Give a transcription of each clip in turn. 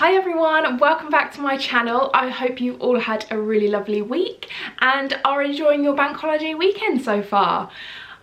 Hi everyone, welcome back to my channel. I hope you've all had a really lovely week and are enjoying your bank holiday weekend so far.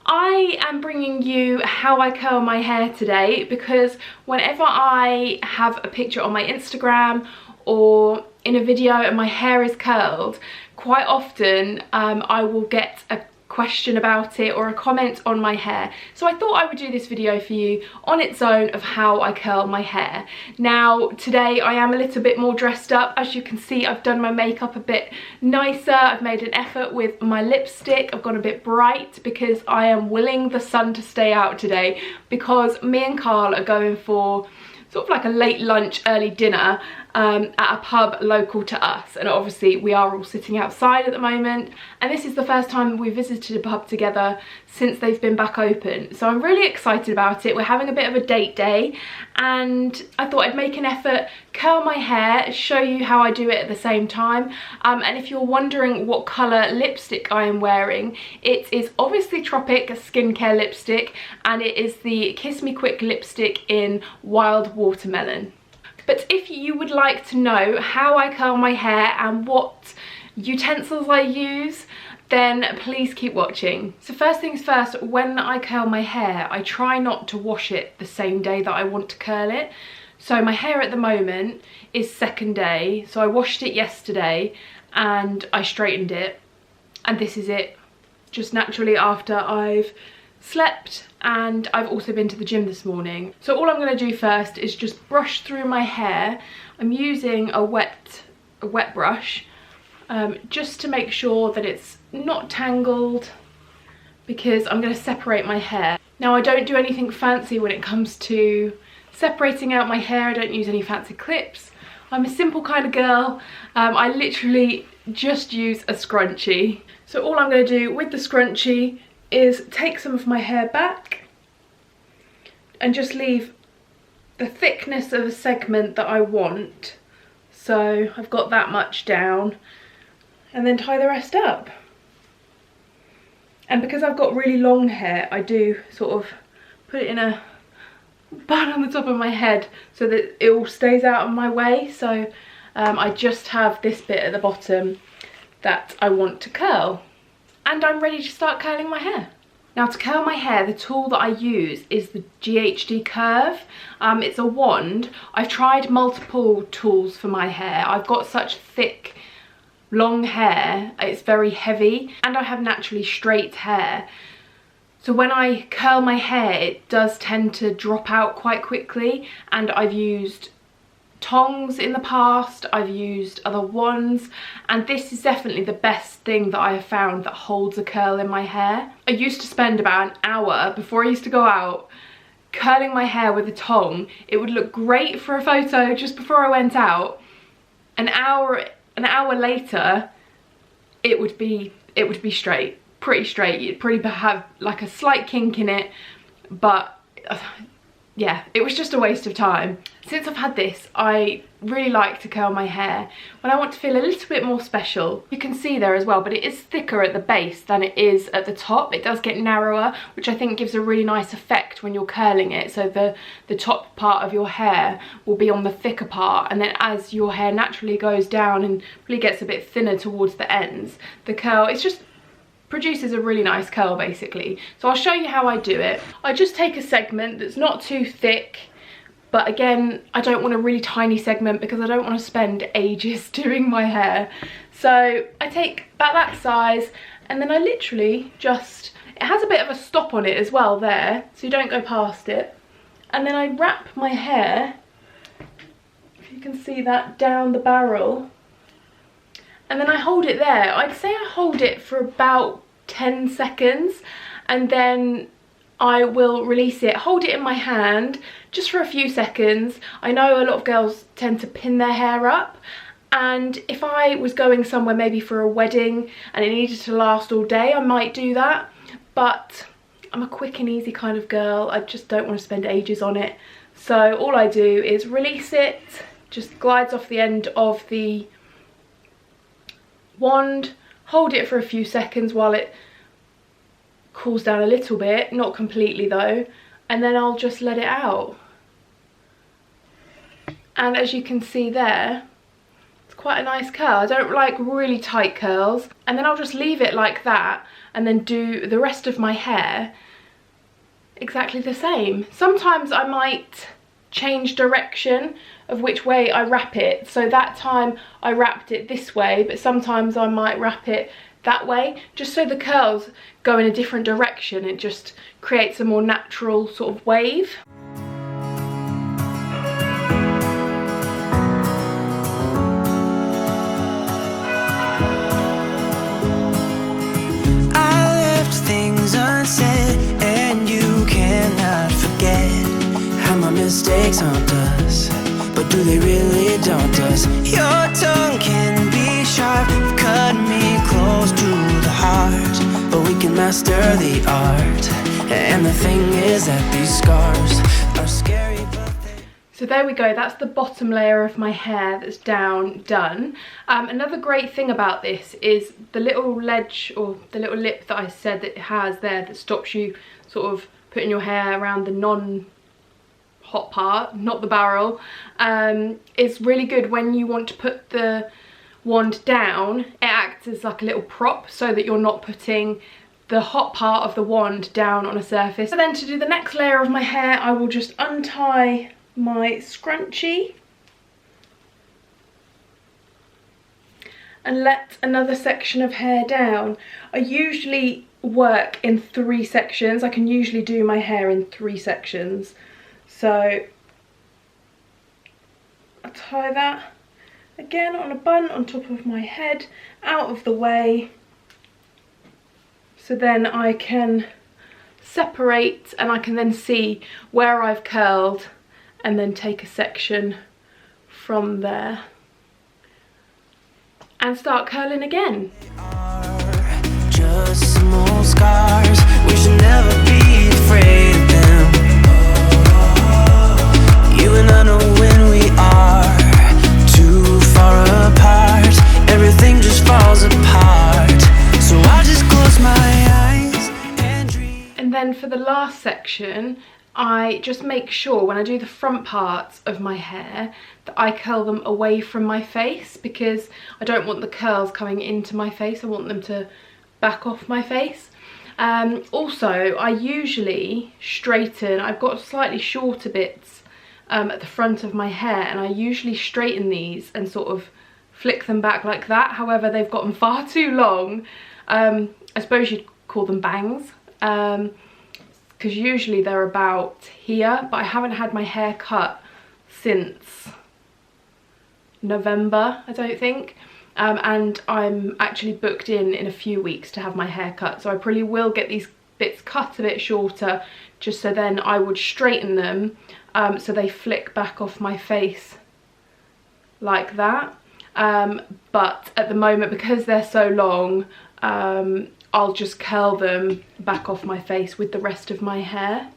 I am bringing you how I curl my hair today because whenever I have a picture on my Instagram or in a video and my hair is curled, quite often I will get a question about it or a comment on my hair. So I thought I would do this video for you on its own of how I curl my hair. Now today I am a little bit more dressed up. As you can see, I've done my makeup a bit nicer. I've made an effort with my lipstick. I've gone a bit bright because I am willing the sun to stay out today because me and Carl are going for sort of like a late lunch, early dinner at a pub local to us, and obviously we are all sitting outside at the moment, and this is the first time we visited a pub together since they've been back open, so I'm really excited about it. We're having a bit of a date day and I thought I'd make an effort, curl my hair, show you how I do it at the same time, and if you're wondering what colour lipstick I am wearing, it is obviously Tropic skincare lipstick and it is the Kiss Me Quick lipstick in Wild Watermelon. But if you would like to know how I curl my hair and what utensils I use, then please keep watching. So first things first, when I curl my hair, I try not to wash it the same day that I want to curl it. So my hair at the moment is second day, so I washed it yesterday and I straightened it, and this is it, just naturally after I've slept, and I've also been to the gym this morning. So all I'm going to do first is just brush through my hair. I'm using a wet brush just to make sure that it's not tangled, because I'm going to separate my hair. Now I don't do anything fancy when it comes to separating out my hair. I don't use any fancy clips. I'm a simple kind of girl. I literally just use a scrunchie. So all I'm going to do with the scrunchie is take some of my hair back and just leave the thickness of a segment that I want. So I've got that much down, and then tie the rest up. And because I've got really long hair, I do sort of put it in a bun on the top of my head so that it all stays out of my way. So I just have this bit at the bottom that I want to curl. And I'm ready to start curling my hair. Now to curl my hair, the tool that I use is the GHD curve. It's a wand. I've tried multiple tools for my hair. I've got such thick, long hair, it's very heavy, and I have naturally straight hair. So when I curl my hair, it does tend to drop out quite quickly, and I've used tongs in the past, I've used other wands, and this is definitely the best thing that I have found that holds a curl in my hair. I used to spend about an hour before I used to go out curling my hair with a tong. It would look great for a photo just before I went out. An hour later it would be straight, pretty straight. You'd probably have like a slight kink in it, but yeah, it was just a waste of time. Since I've had this, I really like to curl my hair when I want to feel a little bit more special. You can see there as well, but it is thicker at the base than it is at the top. It does get narrower, which I think gives a really nice effect when you're curling it. So the top part of your hair will be on the thicker part, and then as your hair naturally goes down and really gets a bit thinner towards the ends, the curl, it's just produces a really nice curl basically. So I'll show you how I do it. I just take a segment that's not too thick, but again, I don't want a really tiny segment because I don't want to spend ages doing my hair. So I take about that size, and then I literally just, it has a bit of a stop on it as well there, so you don't go past it. And then I wrap my hair, if you can see that, down the barrel. And then I hold it there. I'd say I hold it for about 10 seconds and then I will release it, hold it in my hand just for a few seconds. I know a lot of girls tend to pin their hair up, and if I was going somewhere maybe for a wedding and it needed to last all day, I might do that, but I'm a quick and easy kind of girl. I just don't want to spend ages on it. So all I do is release it, just glides off the end of the wand, hold it for a few seconds while it cools down a little bit, not completely though, and then I'll just let it out. and as you can see there, it's quite a nice curl. I don't like really tight curls, and then I'll just leave it like that and then do the rest of my hair exactly the same. Sometimes I might change direction of which way I wrap it. So that time I wrapped it this way, but sometimes I might wrap it that way, just so the curls go in a different direction. It just creates a more natural sort of wave. Unsaid, and you cannot forget how my mistakes haunt us, but do they really daunt us? Your tongue can be sharp, cut me close to the heart, but we can master the art. And the thing is that these scars are scary, but so there we go, that's the bottom layer of my hair that's down, done. Another great thing about this is the little ledge, or the little lip that I said that it has there, that stops you sort of putting your hair around the non-hot part, not the barrel. It's really good when you want to put the wand down. It acts as like a little prop so that you're not putting the hot part of the wand down on a surface. So then to do the next layer of my hair, I will just untie my scrunchie and let another section of hair down. I usually work in 3 sections. I can usually do my hair in 3 sections. So I tie that again on a bun on top of my head, out of the way, so then I can separate and I can then see where I've curled, and then take a section from there and start curling again. Just some old scars, we should never be afraid of them. You and I know when we are too far apart, everything just falls apart. So I just close my eyes and dream. And then for the last section, I just make sure when I do the front parts of my hair that I curl them away from my face, because I don't want the curls coming into my face. I want them to back off my face. Also, I usually straighten, I've got slightly shorter bits at the front of my hair, and I usually straighten these and sort of flick them back like that. However, they've gotten far too long. I suppose you'd call them bangs. Because usually they're about here, but I haven't had my hair cut since November, I don't think. And I'm actually booked in a few weeks to have my hair cut, so I probably will get these bits cut a bit shorter, just so then I would straighten them so they flick back off my face like that. But at the moment, because they're so long, I'll just curl them back off my face with the rest of my hair.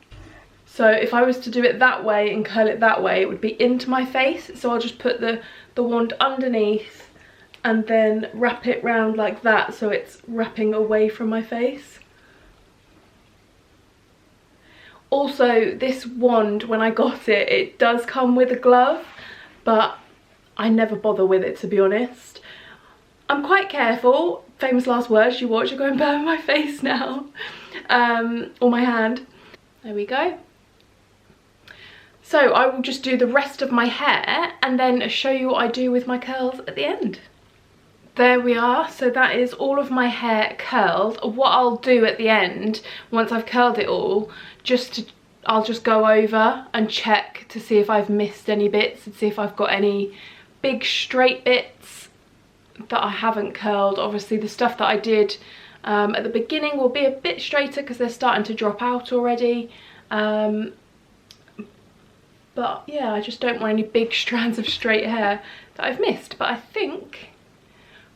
So if I was to do it that way and curl it that way, it would be into my face. So I'll just put the wand underneath and then wrap it round like that, so it's wrapping away from my face. Also, this wand, when I got it, it does come with a glove, but I never bother with it, to be honest. I'm quite careful. Famous last words, you watch, you're going to burn my face now. Or my hand. There we go. So I will just do the rest of my hair and then show you what I do with my curls at the end. There we are. So that is all of my hair curled. What I'll do at the end, once I've curled it all, I'll just go over and check to see if I've missed any bits and see if I've got any big straight bits that I haven't curled. Obviously the stuff that I did at the beginning will be a bit straighter because they're starting to drop out already. But yeah, I just don't want any big strands of straight hair that I've missed, but I think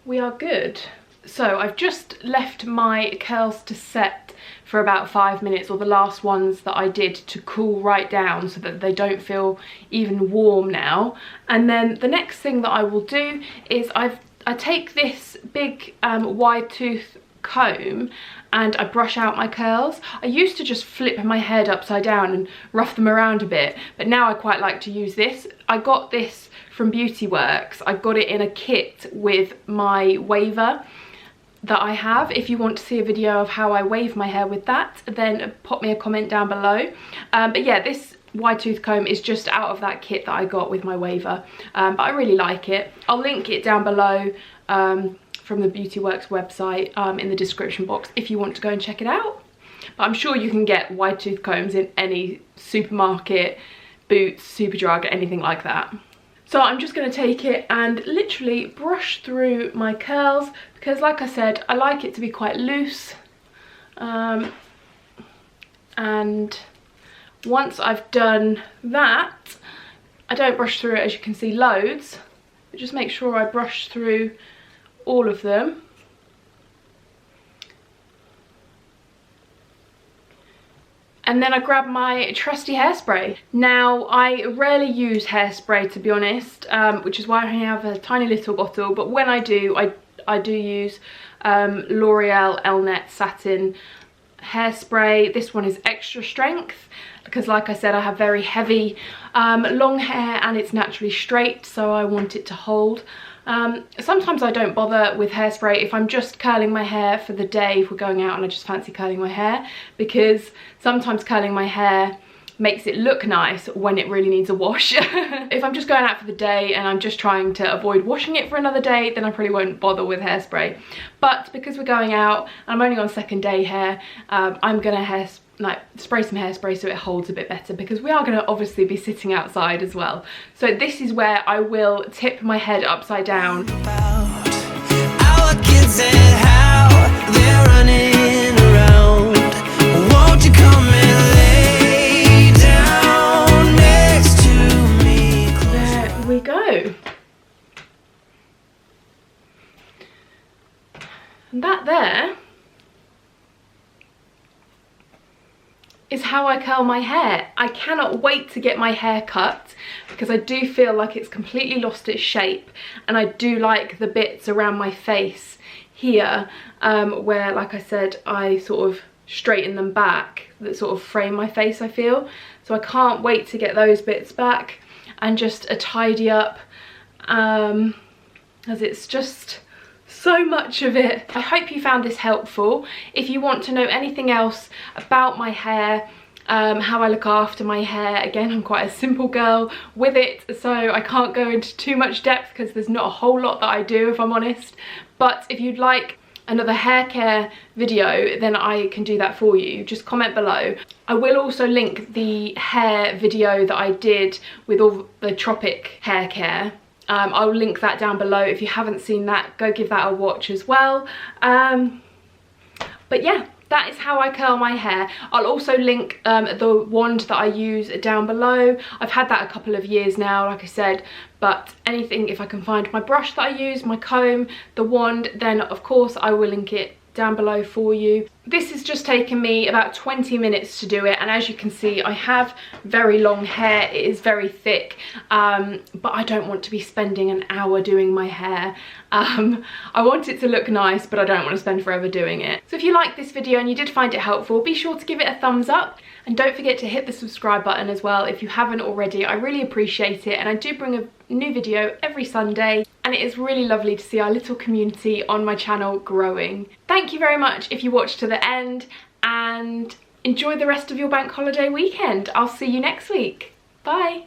we are good. So I've just left my curls to set for about 5 minutes, or the last ones that I did, to cool right down so that they don't feel even warm now. And then the next thing that I will do is I take this big wide tooth comb and I brush out my curls. I used to just flip my head upside down and rough them around a bit, but now I quite like to use this. I got this from Beauty Works. I got it in a kit with my waver that I have. If you want to see a video of how I wave my hair with that, then pop me a comment down below. But yeah, this wide tooth comb is just out of that kit that I got with my waver, but I really like it. I'll link it down below from the Beauty Works website in the description box if you want to go and check it out. But I'm sure you can get wide tooth combs in any supermarket, Boots, Superdrug, anything like that. So I'm just going to take it and literally brush through my curls because, like I said, I like it to be quite loose. And once I've done that, I don't brush through it, as you can see, loads, but just make sure I brush through all of them. And then I grab my trusty hairspray. Now, I rarely use hairspray, to be honest, which is why I have a tiny little bottle, but when I do, I do use L'Oreal Elnet Satin hairspray. This one is extra strength because, like I said, I have very heavy long hair and it's naturally straight, so I want it to hold. Sometimes I don't bother with hairspray if I'm just curling my hair for the day, if we're going out and I just fancy curling my hair, because sometimes curling my hair makes it look nice when it really needs a wash. If I'm just going out for the day and I'm just trying to avoid washing it for another day, then I probably won't bother with hairspray. But because we're going out and I'm only on second day hair, I'm gonna spray some hairspray so it holds a bit better, because we are going to obviously be sitting outside as well. So this is where I will tip my head upside down. Our kids and how they're running around. Won't you come and lay down next to me? There we go. And that there is how I curl my hair. I cannot wait to get my hair cut because I do feel like it's completely lost its shape, and I do like the bits around my face here where, like I said, I sort of straighten them back that sort of frame my face, I feel. So I can't wait to get those bits back and just a tidy up, as it's just so much of it. I hope you found this helpful. If you want to know anything else about my hair, how I look after my hair, again, I'm quite a simple girl with it, so I can't go into too much depth because there's not a whole lot that I do, if I'm honest. But if you'd like another hair care video, then I can do that for you. Just comment below. I will also link the hair video that I did with all the Tropic hair care. I'll link that down below. If you haven't seen that, go give that a watch as well. But yeah, that is how I curl my hair. I'll also link the wand that I use down below. I've had that a couple of years now, like I said, but anything, if I can find my brush that I use, my comb, the wand, then of course I will link it down below for you. This has just taken me about 20 minutes to do it, and as you can see, I have very long hair. It is very thick, but I don't want to be spending an hour doing my hair. I want it to look nice, but I don't want to spend forever doing it. So if you liked this video and you did find it helpful, be sure to give it a thumbs up, and don't forget to hit the subscribe button as well if you haven't already. I really appreciate it, and I do bring a new video every Sunday, and it is really lovely to see our little community on my channel growing. Thank you very much if you watched to the end, and enjoy the rest of your bank holiday weekend. I'll see you next week. Bye.